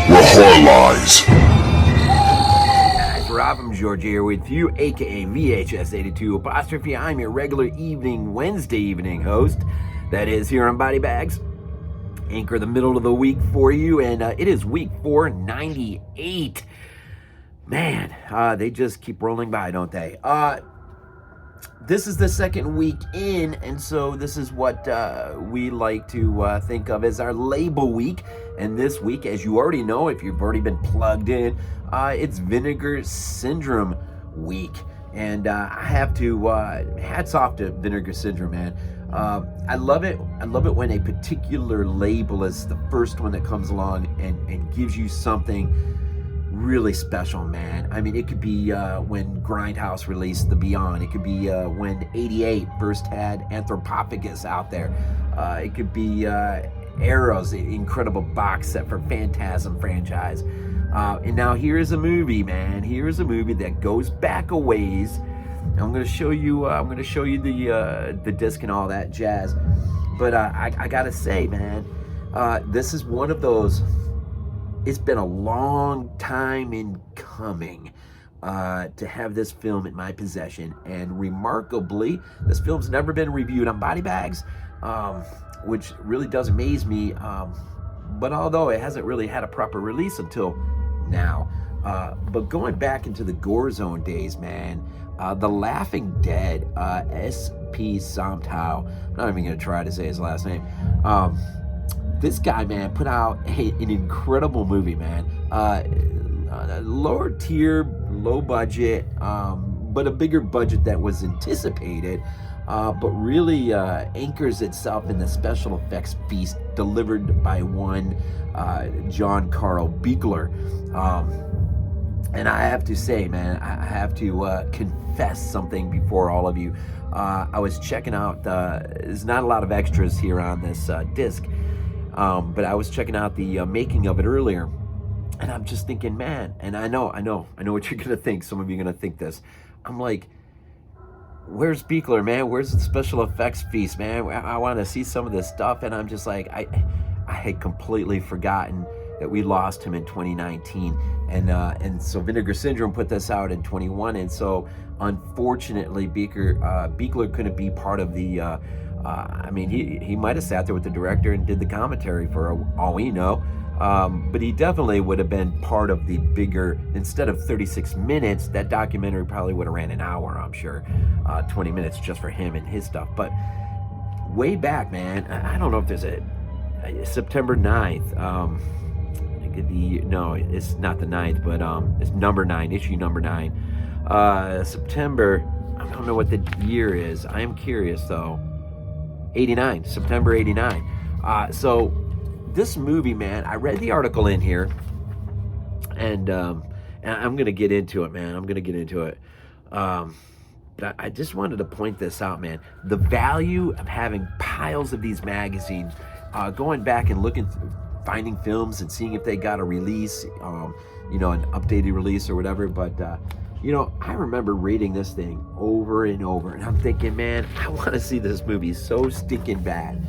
where horror lies. Guys, Rob from Georgia here with you, aka VHS82 apostrophe. I'm your regular Wednesday evening host. That is here on BodyBags. Anchor the middle of the week for you, and it is week 498. Man, they just keep rolling by, don't they? This is the second week in, and so this is what we like to think of as our label week. And this week, as you already know, if you've already been plugged in, it's Vinegar Syndrome week. And I have to, hats off to Vinegar Syndrome, man. I love it. I love it when a particular label is the first one that comes along and gives you something really special, man. I mean, it could be when Grindhouse released The Beyond. It could be when 88 first had Anthropophagus out there. It could be Arrow's incredible box set for Phantasm franchise. And now here's a movie, man. Here's a movie that goes back a ways. I'm going to show you. The disc and all that jazz. But I gotta say, man, this is one of those. It's been a long time in coming to have this film in my possession, and remarkably, this film's never been reviewed on BodyBags, which really does amaze me. But although it hasn't really had a proper release until now, but going back into the Gore Zone days, man, The Laughing Dead, S.P. Somtow. I'm not even gonna try to say his last name. This guy, man, put out an incredible movie, man. Lower tier, low budget, but a bigger budget that was anticipated, but really anchors itself in the special effects feast delivered by one John Carl Buechler. And I have to say, man, I have to confess something before all of you. I was checking out, there's not a lot of extras here on this disc. But I was checking out the making of it earlier, and I'm just thinking, man, and I know what you're gonna think. Some of you are gonna think this. I'm like, where's Buechler, man? Where's the special effects feast, man? I want to see some of this stuff, and I'm just like, I had completely forgotten that we lost him in 2019, and so Vinegar Syndrome put this out in 21, and so unfortunately, Buechler couldn't be part of the. I mean, he might have sat there with the director and did the commentary for all we know, but he definitely would have been part of the bigger, instead of 36 minutes, that documentary probably would have ran an hour, I'm sure, 20 minutes just for him and his stuff. But way back, man, I don't know if there's a September 9th, no, it's not the 9th, but it's number 9, issue number 9, September, I don't know what the year is, I am curious though. 89, September 89. So this movie, man, I read the article in here, and I'm gonna get into it, man. I'm gonna get into it. But I just wanted to point this out, man. The value of having piles of these magazines, going back and looking, finding films and seeing if they got a release, an updated release or whatever. But I remember reading this thing over and over, and I'm thinking, man, I want to see this movie so stinking bad.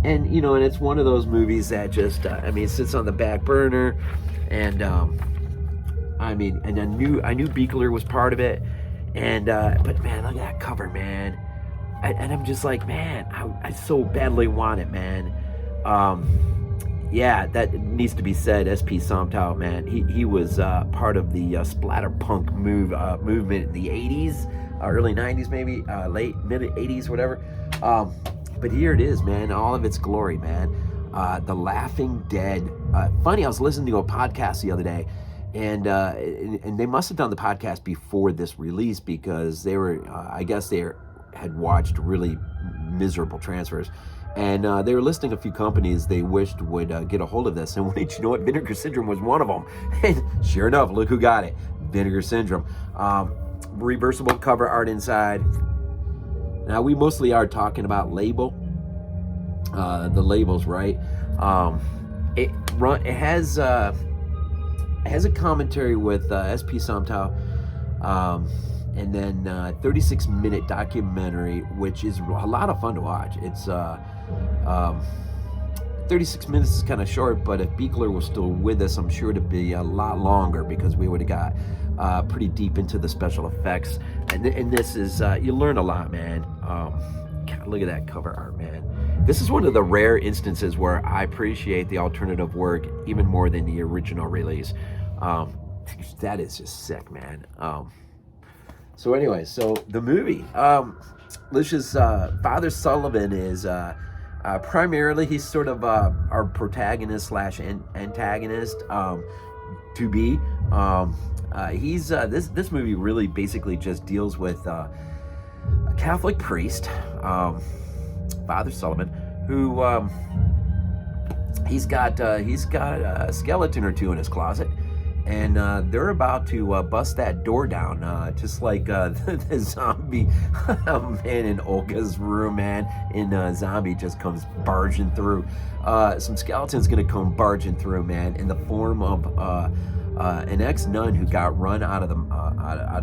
And, and it's one of those movies that just, it sits on the back burner, and, I knew Buechler was part of it, and, but man, look at that cover, man. And I'm just like, man, I so badly want it, man. Yeah, that needs to be said. S.P. Somtow, man, he was part of the splatterpunk movement in the 80s, early 90s maybe, late, mid-80s, whatever. But here it is, man, all of its glory, man. The Laughing Dead. Funny, I was listening to a podcast the other day, and they must have done the podcast before this release, because they were, I guess they had watched really miserable transfers. And they were listing a few companies they wished would get a hold of this. And wait, you know what? Vinegar Syndrome was one of them. And sure enough, look who got it. Vinegar Syndrome. Reversible cover art inside. Now, we mostly are talking about label. The labels, right? It has a commentary with S.P. Somtow. And then 36-minute documentary, which is a lot of fun to watch. It's 36 minutes is kind of short, but if Beekler was still with us, I'm sure it'd be a lot longer because we would have got pretty deep into the special effects. And this is, you learn a lot, man. God, look at that cover art, man. This is one of the rare instances where I appreciate the alternative work even more than the original release. That is just sick, man. So anyway, so the movie. Let's just, Father Sullivan is, primarily he's sort of our protagonist slash antagonist, to be. He's, this movie really basically just deals with a Catholic priest, Father Sullivan, who he's got a skeleton or two in his closet, and they're about to bust that door down, just like the zombie man in Olga's room, man, in Zombie just comes barging through. Some skeleton's gonna come barging through, man, in the form of an ex-nun who got run out of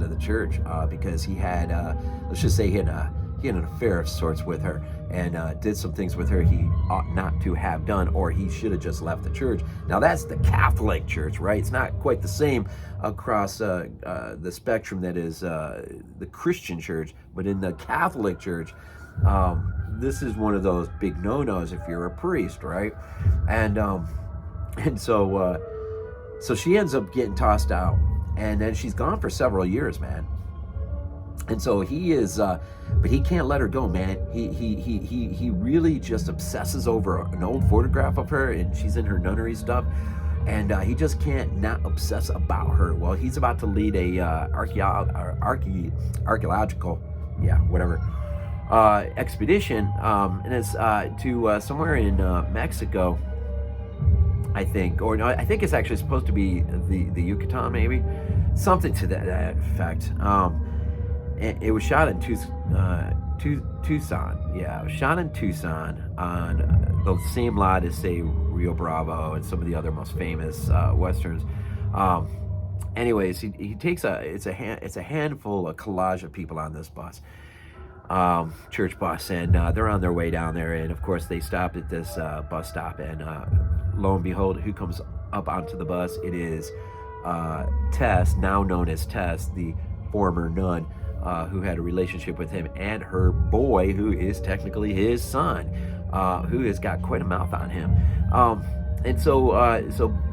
the church because he had, let's just say he had an affair of sorts with her, and did some things with her he ought not to have done, or he should have just left the church. Now that's the Catholic Church, right? It's not quite the same across the spectrum that is the Christian Church, but in the Catholic Church, this is one of those big no-nos if you're a priest, right? And so she ends up getting tossed out, and then she's gone for several years, man. And so he is, but he can't let her go, man. He really just obsesses over an old photograph of her, and she's in her nunnery stuff, and he just can't not obsess about her. Well, he's about to lead a archaeological, expedition, and it's to somewhere in Mexico, I think, or no, I think it's actually supposed to be the Yucatan, maybe, something to that effect. It was shot in Tucson. Yeah, it was shot in Tucson on the same lot as, say, Rio Bravo and some of the other most famous westerns. Anyways, he takes it's a handful, a collage of people on this bus, church bus, and they're on their way down there. And of course, they stopped at this bus stop, and lo and behold, who comes up onto the bus? It is Tess, now known as Tess, the former nun, who had a relationship with him, and her boy, who is technically his son, who has got quite a mouth on him.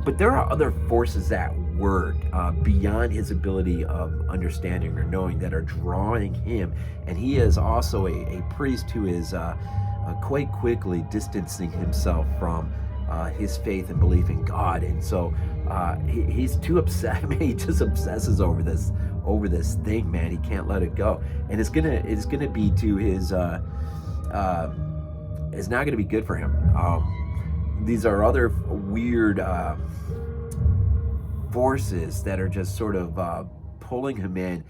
But there are other forces at work beyond his ability of understanding or knowing that are drawing him, and he is also a priest who is quite quickly distancing himself from his faith and belief in God. And so he's too upset. I mean, he just obsesses over this thing, man. He can't let it go, and it's gonna be to his it's not gonna be good for him. These are other weird forces that are just sort of pulling him in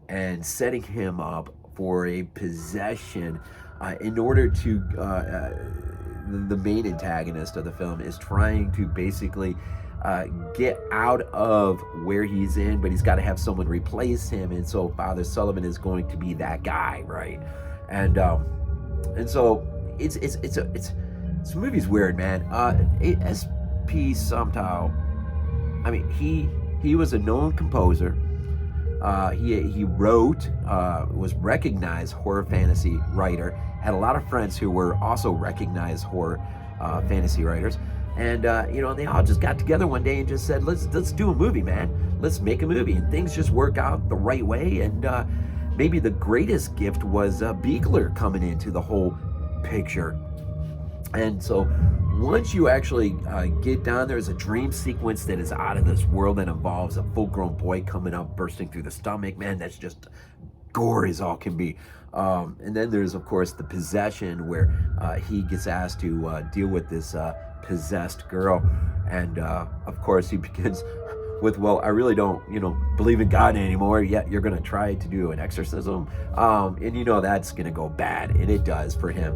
and setting him up for a possession in order to the main antagonist of the film is trying to basically get out of where he's in, but he's got to have someone replace him, and so Father Sullivan is going to be that guy, right? And so this movie's weird, man. SP Somtow, I mean, he was a known composer. He wrote, was recognized horror fantasy writer, had a lot of friends who were also recognized horror fantasy writers. And they all just got together one day and just said, let's do a movie, man. Let's make a movie. And things just work out the right way. And maybe the greatest gift was Beekler coming into the whole picture. And so once you actually get down, there's a dream sequence that is out of this world that involves a full-grown boy coming up, bursting through the stomach. Man, that's just gore as all can be. And then there's, of course, the possession where he gets asked to deal with this possessed girl, and of course he begins with, well, I really don't believe in God anymore, yet you're gonna try to do an exorcism, and that's gonna go bad, and it does for him.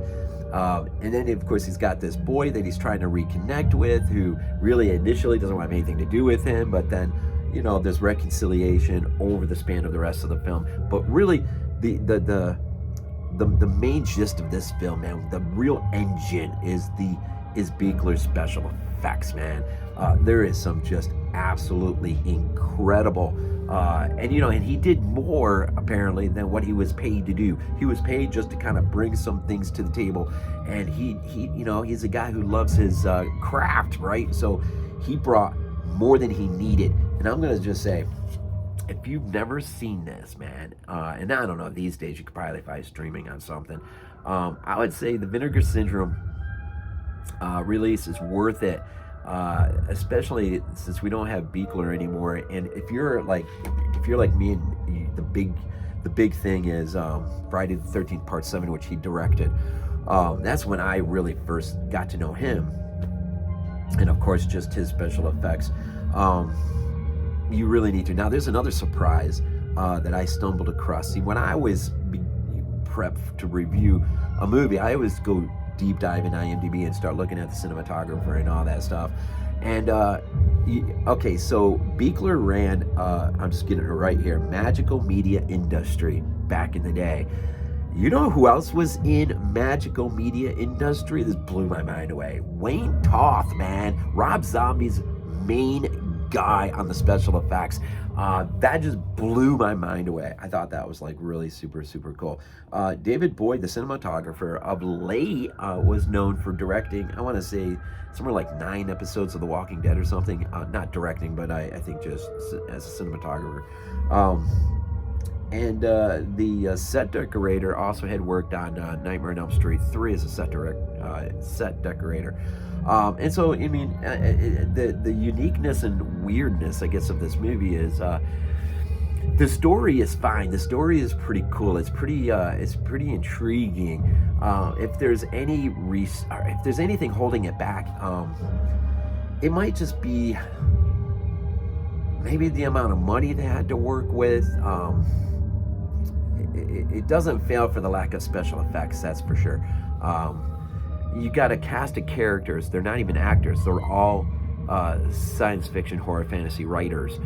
And then of course he's got this boy that he's trying to reconnect with, who really initially doesn't want anything to do with him, but then there's reconciliation over the span of the rest of the film. But really the main gist of this film, man, the real engine is is Buechler's special effects, man. There is some just absolutely incredible, and he did more apparently than what he was paid to do. He was paid just to kind of bring some things to the table, and he's a guy who loves his craft, right? So he brought more than he needed. And I'm gonna just say, if you've never seen this, man, and I don't know, these days you could probably find streaming on something, I would say the Vinegar Syndrome release is worth it, especially since we don't have Buechler anymore. And if you're like me, and the big thing is Friday the 13th Part 7, which he directed. That's when I really first got to know him, and of course just his special effects. You really need to. Now there's another surprise that I stumbled across. See, when I was prepped to review a movie, I always go deep dive in IMDb and start looking at the cinematographer and all that stuff. And okay, so Buechler ran, I'm just getting it right here, Magical Media Industry back in the day. You know who else was in Magical Media Industry? This blew my mind away. Wayne Toth, man. Rob Zombie's main guy on the special effects. That just blew my mind away. I thought that was like really super, super cool. David Boyd, the cinematographer, of late was known for directing, I want to say, somewhere like 9 episodes of The Walking Dead or something. Not directing, but I think just as a cinematographer. And the set decorator also had worked on Nightmare on Elm Street 3 as a set decorator. And so, I mean, the uniqueness and weirdness, I guess, of this movie is the story is fine. The story is pretty cool. It's pretty intriguing. If there's anything holding it back, it might just be maybe the amount of money they had to work with. It doesn't fail for the lack of special effects, that's for sure. You got a cast of characters. They're not even actors. They're all science fiction, horror, fantasy writers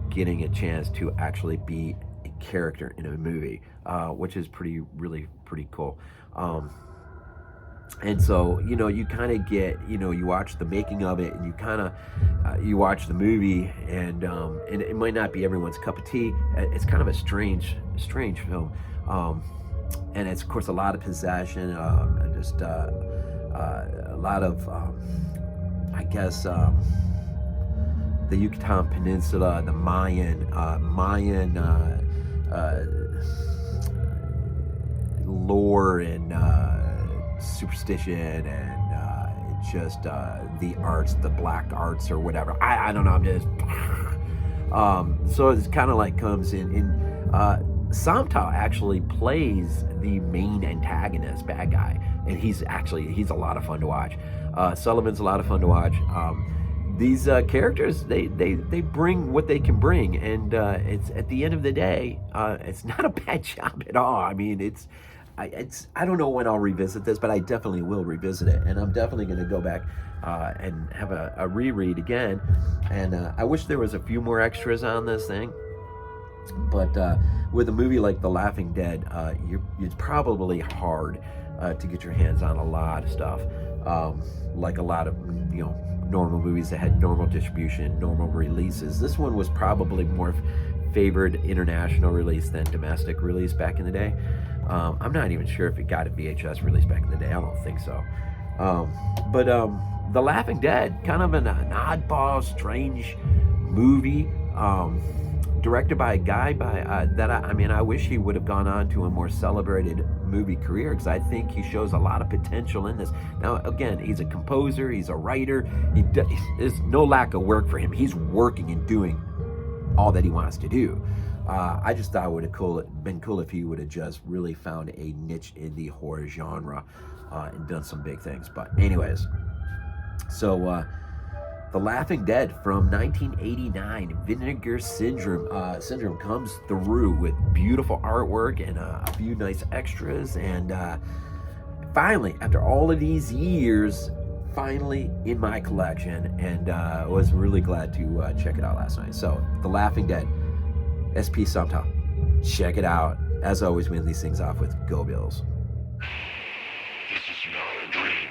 getting a chance to actually be a character in a movie, which is really pretty cool. And so, you kind of get, you watch the making of it, and you watch the movie, and it might not be everyone's cup of tea. It's kind of a strange film. And it's, of course, a lot of possession, just a lot of, I guess, the Yucatan Peninsula, the Mayan lore and superstition, and just the arts, the black arts or whatever. I don't know. I'm just so it's kind of like comes in. Somtow actually plays the main antagonist, bad guy, and he's a lot of fun to watch. Sullivan's a lot of fun to watch. These characters, they bring what they can bring, and it's at the end of the day, it's not a bad job at all. I mean, I don't know when I'll revisit this, but I definitely will revisit it, and I'm definitely going to go back and have a reread again. And I wish there was a few more extras on this thing. But with a movie like The Laughing Dead, it's probably hard to get your hands on a lot of stuff, like a lot of normal movies that had normal distribution, normal releases. This one was probably more favored international release than domestic release back in the day. I'm not even sure if it got a VHS release back in the day. I don't think so. But The Laughing Dead, kind of an oddball, strange movie. Directed by a guy that I wish he would have gone on to a more celebrated movie career, because I think he shows a lot of potential in this. Now, again, he's a composer, he's a writer. There's no lack of work for him. He's working and doing all that he wants to do. I just thought it would have been cool if he would have just really found a niche in the horror genre and done some big things. But anyways, so The Laughing Dead from 1989, Vinegar Syndrome comes through with beautiful artwork and a few nice extras. And finally, after all of these years, finally in my collection, and was really glad to check it out last night. So, The Laughing Dead, SP Somtow. Check it out. As always, we end these things off with Go Bills. This is not a dream.